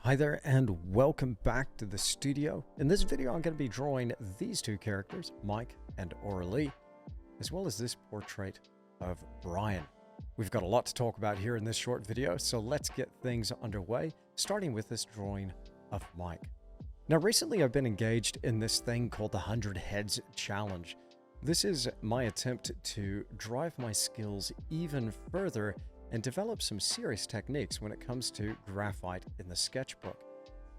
Hi there and welcome back to the studio. In this video I'm going to be drawing these two characters, Mike and Aurelie, as well as this portrait of Brian. We've got a lot to talk about here in this short video, so let's get things underway, starting with this drawing of Mike. Now recently I've been engaged in this thing called the 100 Heads Challenge. This is my attempt to drive my skills even further and develop some serious techniques when it comes to graphite in the sketchbook.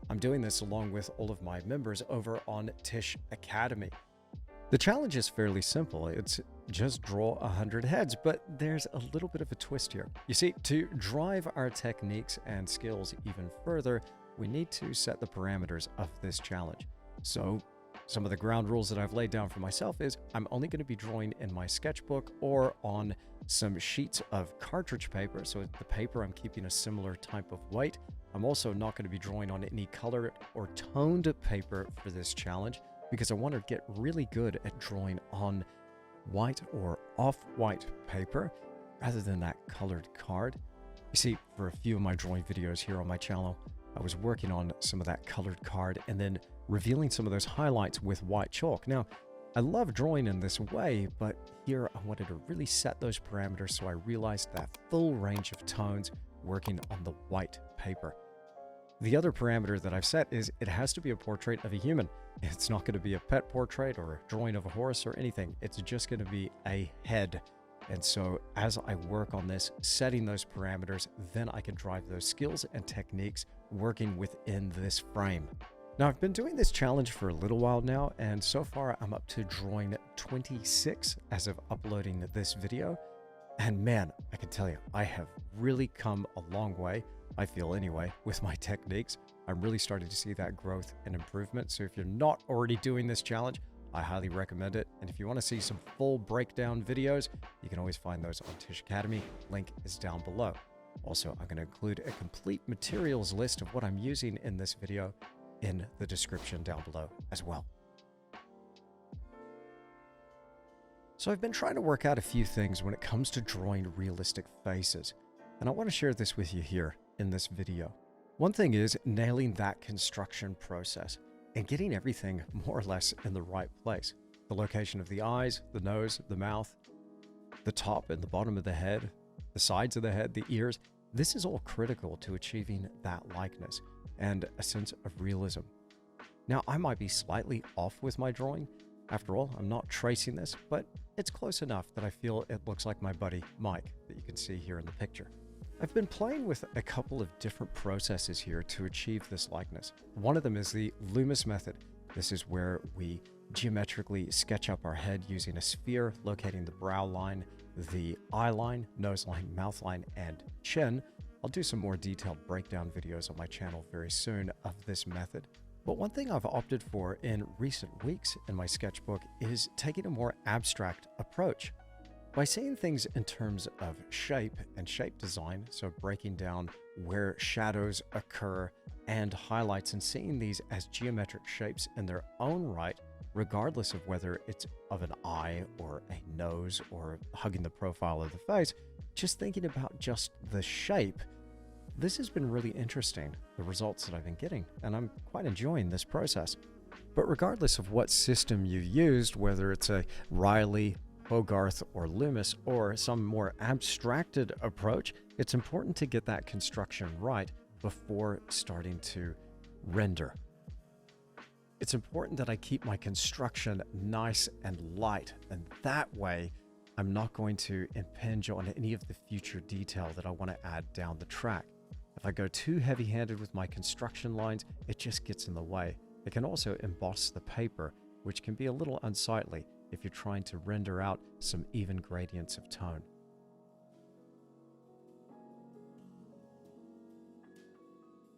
I'm doing this along with all of my members over on Tisch Academy. The challenge is fairly simple. It's just draw 100 heads, but there's a little bit of a twist here. You see, to drive our techniques and skills even further, we need to set the parameters of this challenge. So some of the ground rules that I've laid down for myself is I'm only going to be drawing in my sketchbook or on some sheets of cartridge paper. So the paper, I'm keeping a similar type of weight. I'm also not going to be drawing on any colored or toned paper for this challenge because I want to get really good at drawing on white or off-white paper rather than that colored card. You see, for a few of my drawing videos here on my channel, I was working on some of that colored card and then revealing some of those highlights with white chalk. Now, I love drawing in this way, but here I wanted to really set those parameters so I realized that full range of tones working on the white paper. The other parameter that I've set is it has to be a portrait of a human. It's not going to be a pet portrait or a drawing of a horse or anything. It's just going to be a head. And so as I work on this, setting those parameters, then I can drive those skills and techniques working within this frame. Now, I've been doing this challenge for a little while now, and so far I'm up to drawing 26 as of uploading this video. And man, I can tell you, I have really come a long way, I feel anyway, with my techniques. I'm really starting to see that growth and improvement. So if you're not already doing this challenge, I highly recommend it. And if you want to see some full breakdown videos, you can always find those on Tisch Academy. Link is down below. Also, I'm going to include a complete materials list of what I'm using in this video in the description down below as well. So I've been trying to work out a few things when it comes to drawing realistic faces, and I want to share this with you here in this video. One thing is nailing that construction process and getting everything more or less in the right place. The location of the eyes, the nose, the mouth, the top and the bottom of the head, the sides of the head, the ears. This is all critical to achieving that likeness and a sense of realism. Now, I might be slightly off with my drawing. After all, I'm not tracing this, but it's close enough that I feel it looks like my buddy Mike that you can see here in the picture. I've been playing with a couple of different processes here to achieve this likeness. One of them is the Lumograph method. This is where we geometrically sketch up our head using a sphere, locating the brow line, the eye line, nose line, mouth line, and chin. I'll do some more detailed breakdown videos on my channel very soon of this method. But one thing I've opted for in recent weeks in my sketchbook is taking a more abstract approach. By seeing things in terms of shape and shape design, so breaking down where shadows occur and highlights and seeing these as geometric shapes in their own right, regardless of whether it's of an eye or a nose or hugging the profile of the face, just thinking about just the shape. This has been really interesting, the results that I've been getting, and I'm quite enjoying this process. But regardless of what system you used, whether it's a Riley, Hogarth, or Loomis, or some more abstracted approach, it's important to get that construction right before starting to render. It's important that I keep my construction nice and light, and that way I'm not going to impinge on any of the future detail that I want to add down the track. If I go too heavy-handed with my construction lines, it just gets in the way. It can also emboss the paper, which can be a little unsightly if you're trying to render out some even gradients of tone.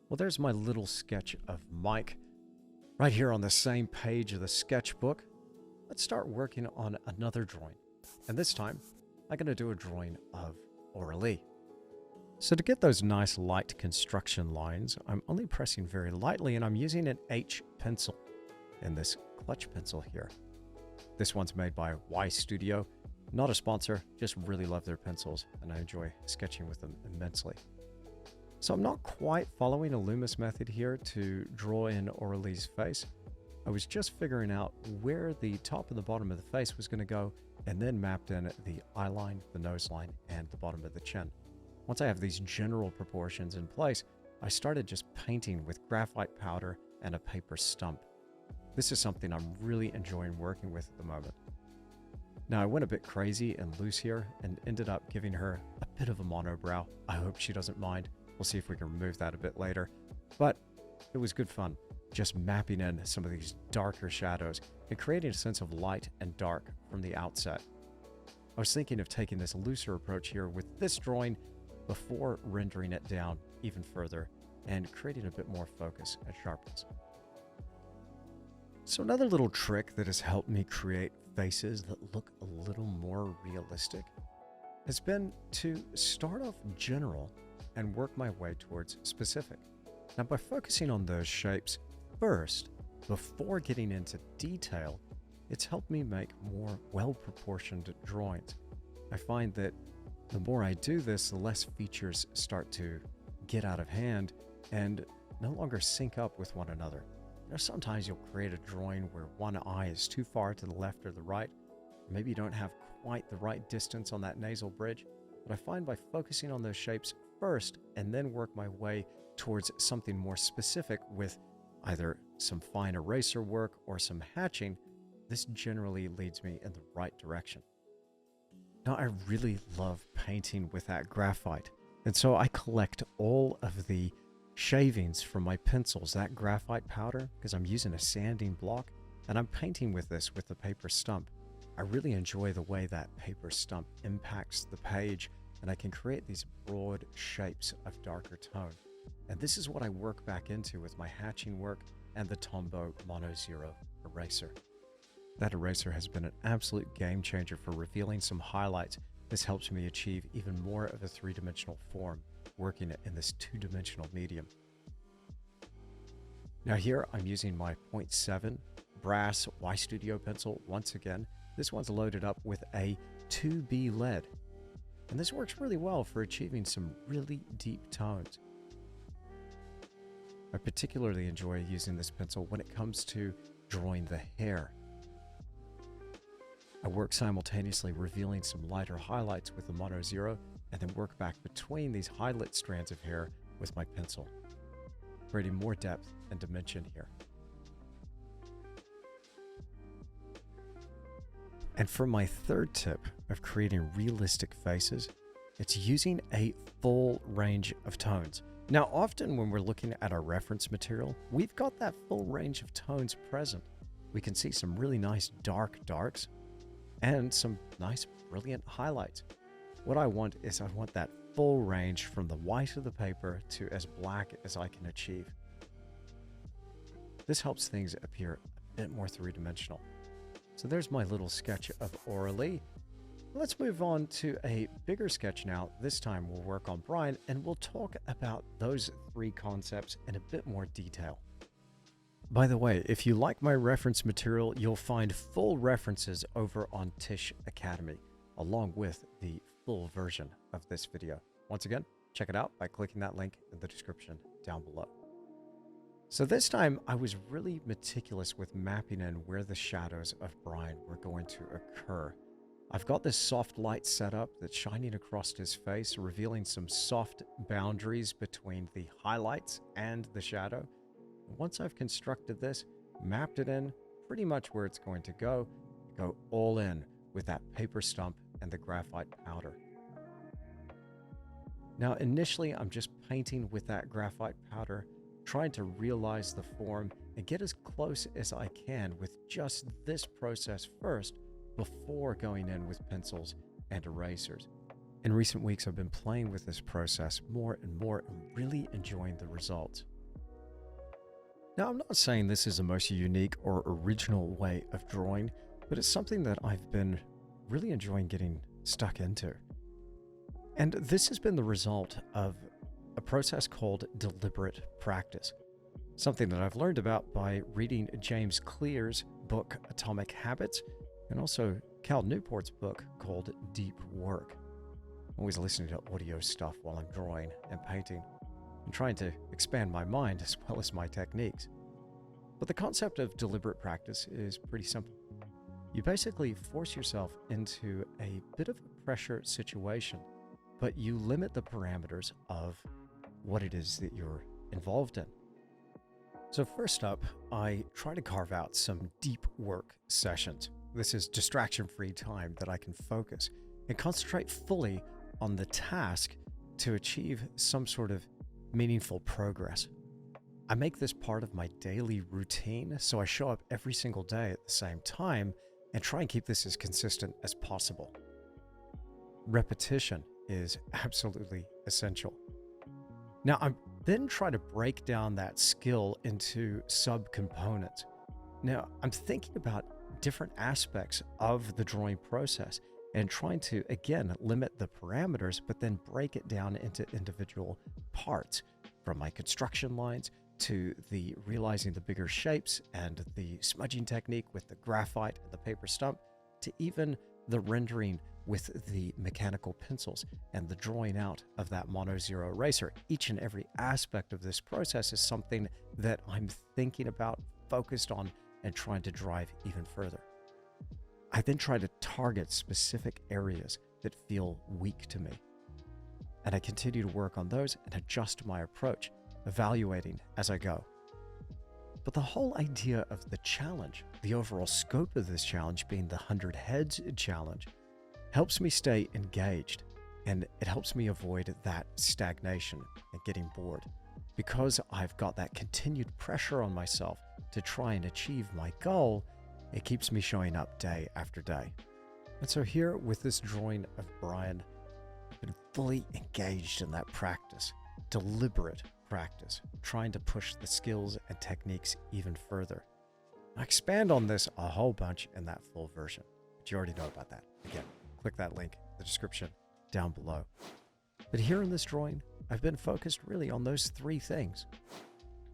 Well, there's my little sketch of Mike right here on the same page of the sketchbook. Let's start working on another drawing. And this time, I'm going to do a drawing of Aurelie. So to get those nice light construction lines, I'm only pressing very lightly, and I'm using an H pencil in this clutch pencil here. This one's made by YStudio. Not a sponsor, just really love their pencils, and I enjoy sketching with them immensely. So I'm not quite following a Loomis method here to draw in Aurelie's face. I was just figuring out where the top and the bottom of the face was going to go, and then mapped in the eye line, the nose line, and the bottom of the chin. Once I have these general proportions in place, I started just painting with graphite powder and a paper stump. This is something I'm really enjoying working with at the moment. Now I went a bit crazy and loose here and ended up giving her a bit of a monobrow. I hope she doesn't mind. We'll see if we can remove that a bit later. But it was good fun, just mapping in some of these darker shadows and creating a sense of light and dark from the outset. I was thinking of taking this looser approach here with this drawing before rendering it down even further and creating a bit more focus and sharpness. So another little trick that has helped me create faces that look a little more realistic has been to start off general and work my way towards specific. Now, by focusing on those shapes first, before getting into detail, it's helped me make more well-proportioned drawings. I find that the more I do this, the less features start to get out of hand and no longer sync up with one another. You know, sometimes you'll create a drawing where one eye is too far to the left or the right. Maybe you don't have quite the right distance on that nasal bridge, but I find by focusing on those shapes first and then work my way towards something more specific with either some fine eraser work or some hatching, this generally leads me in the right direction. Now, I really love painting with that graphite, and so I collect all of the shavings from my pencils, that graphite powder, because I'm using a sanding block, and I'm painting with this with the paper stump. I really enjoy the way that paper stump impacts the page, and I can create these broad shapes of darker tone. And this is what I work back into with my hatching work and the Tombow Mono Zero eraser. That eraser has been an absolute game changer for revealing some highlights. This helps me achieve even more of a three-dimensional form, working in this two-dimensional medium. Now here I'm using my 0.7 brass YStudio pencil once again. This one's loaded up with a 2B lead. And this works really well for achieving some really deep tones. I particularly enjoy using this pencil when it comes to drawing the hair. I work simultaneously revealing some lighter highlights with the Mono Zero and then work back between these highlight strands of hair with my pencil, creating more depth and dimension here. And for my third tip of creating realistic faces, it's using a full range of tones. Now, often when we're looking at our reference material, we've got that full range of tones present. We can see some really nice dark darks and some nice brilliant highlights. What I want is I want that full range from the white of the paper to as black as I can achieve. This helps things appear a bit more three-dimensional. So there's my little sketch of Aurelie. Let's move on to a bigger sketch now. This time we'll work on Brian and we'll talk about those three concepts in a bit more detail. By the way, if you like my reference material, you'll find full references over on Tisch Academy, along with the full version of this video. Once again, check it out by clicking that link in the description down below. So this time I was really meticulous with mapping in where the shadows of Brian were going to occur. I've got this soft light set up that's shining across his face, revealing some soft boundaries between the highlights and the shadow. Once I've constructed this, mapped it in pretty much where it's going to go all in with that paper stump and the graphite powder. Now initially I'm just painting with that graphite powder, trying to realize the form and get as close as I can with just this process first before going in with pencils and erasers. In recent weeks I've been playing with this process more and more and really enjoying the results. Now, I'm not saying this is the most unique or original way of drawing, but it's something that I've been really enjoying getting stuck into. And this has been the result of a process called deliberate practice, something that I've learned about by reading James Clear's book, Atomic Habits, and also Cal Newport's book called Deep Work. I'm always listening to audio stuff while I'm drawing and painting. and trying to expand my mind as well as my techniques. But the concept of deliberate practice is pretty simple. You basically force yourself into a bit of a pressure situation, but you limit the parameters of what it is that you're involved in. So first up, I try to carve out some deep work sessions. This is distraction-free time that I can focus and concentrate fully on the task to achieve some sort of meaningful progress. I make this part of my daily routine, so I show up every single day at the same time and try and keep this as consistent as possible. Repetition is absolutely essential. Now, I then try to break down that skill into subcomponents. Now, I'm thinking about different aspects of the drawing process and trying to, again, limit the parameters, but then break it down into individual parts, from my construction lines to the realizing the bigger shapes and the smudging technique with the graphite and the paper stump, to even the rendering with the mechanical pencils and the drawing out of that mono zero eraser. Each and every aspect of this process is something that I'm thinking about, focused on, and trying to drive even further. I then try to target specific areas that feel weak to me, and I continue to work on those and adjust my approach, evaluating as I go. But the whole idea of the challenge, the overall scope of this challenge being the 100 Heads challenge, helps me stay engaged, and it helps me avoid that stagnation and getting bored, because I've got that continued pressure on myself to try and achieve my goal. It keeps me showing up day after day. And so here with this drawing of Brian, I've been fully engaged in that practice, deliberate practice, trying to push the skills and techniques even further. I expand on this a whole bunch in that full version, but you already know about that. Again, click that link in the description down below. But here in this drawing, I've been focused really on those three things: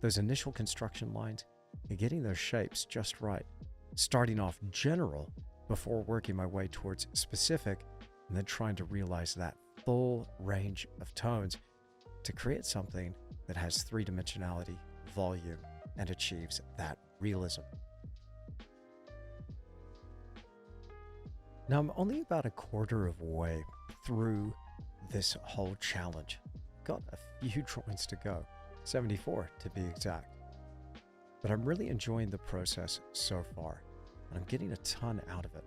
those initial construction lines and getting those shapes just right, starting off general before working my way towards specific, and then trying to realize that full range of tones to create something that has three-dimensionality, volume, and achieves that realism. Now, I'm only about a quarter of a way through this whole challenge. Got a few drawings to go, 74 to be exact. But I'm really enjoying the process so far, and I'm getting a ton out of it.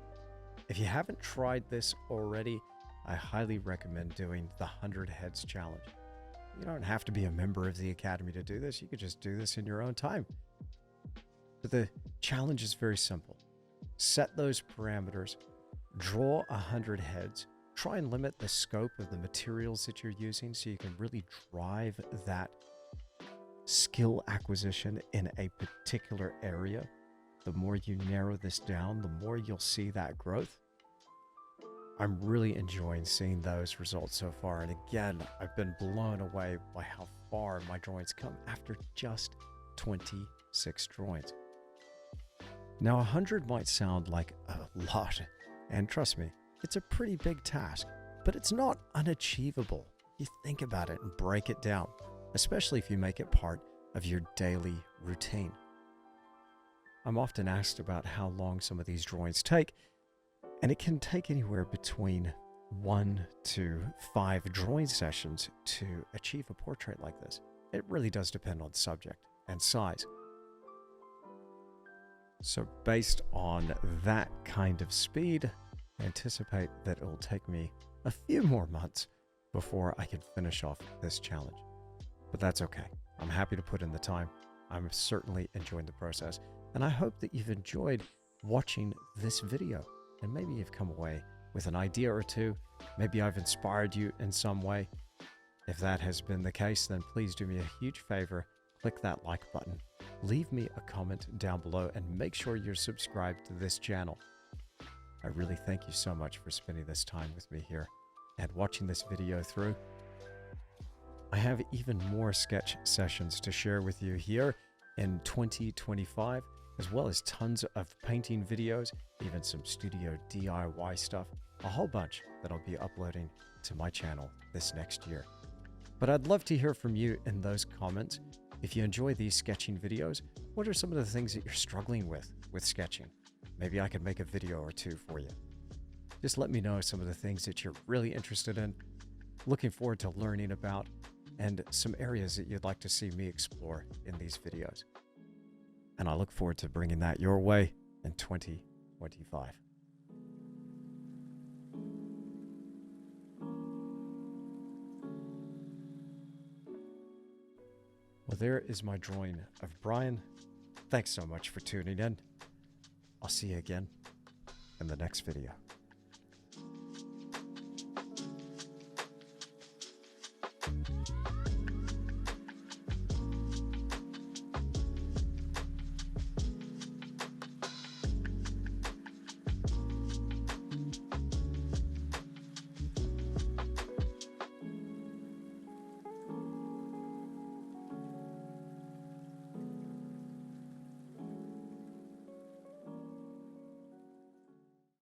If you haven't tried this already, I highly recommend doing the 100 Heads challenge. You don't have to be a member of the Academy to do this. You could just do this in your own time. But the challenge is very simple. Set those parameters, draw 100 heads, try and limit the scope of the materials that you're using so you can really drive that skill acquisition in a particular area. The more you narrow this down, the more you'll see that growth. I'm really enjoying seeing those results so far. And again, I've been blown away by how far my drawings come after just 26 drawings. Now, 100 might sound like a lot, and trust me, it's a pretty big task, but it's not unachievable. You think about it and break it down, especially if you make it part of your daily routine. I'm often asked about how long some of these drawings take, and it can take anywhere between 1 to 5 drawing sessions to achieve a portrait like this. It really does depend on subject and size. So based on that kind of speed, I anticipate that it will take me a few more months before I can finish off this challenge. But that's okay. I'm happy to put in the time. I'm certainly enjoying the process, and I hope that you've enjoyed watching this video. And maybe you've come away with an idea or two. Maybe I've inspired you in some way. If that has been the case, then please do me a huge favor. Click that like button. Leave me a comment down below and make sure you're subscribed to this channel. I really thank you so much for spending this time with me here and watching this video through. I have even more sketch sessions to share with you here in 2025. As well as tons of painting videos, even some studio DIY stuff, a whole bunch that I'll be uploading to my channel this next year. But I'd love to hear from you in those comments. If you enjoy these sketching videos, what are some of the things that you're struggling with sketching? Maybe I could make a video or two for you. Just let me know some of the things that you're really interested in, looking forward to learning about, and some areas that you'd like to see me explore in these videos. And I look forward to bringing that your way in 2025. Well, there is my drawing of Brian. Thanks so much for tuning in. I'll see you again in the next video.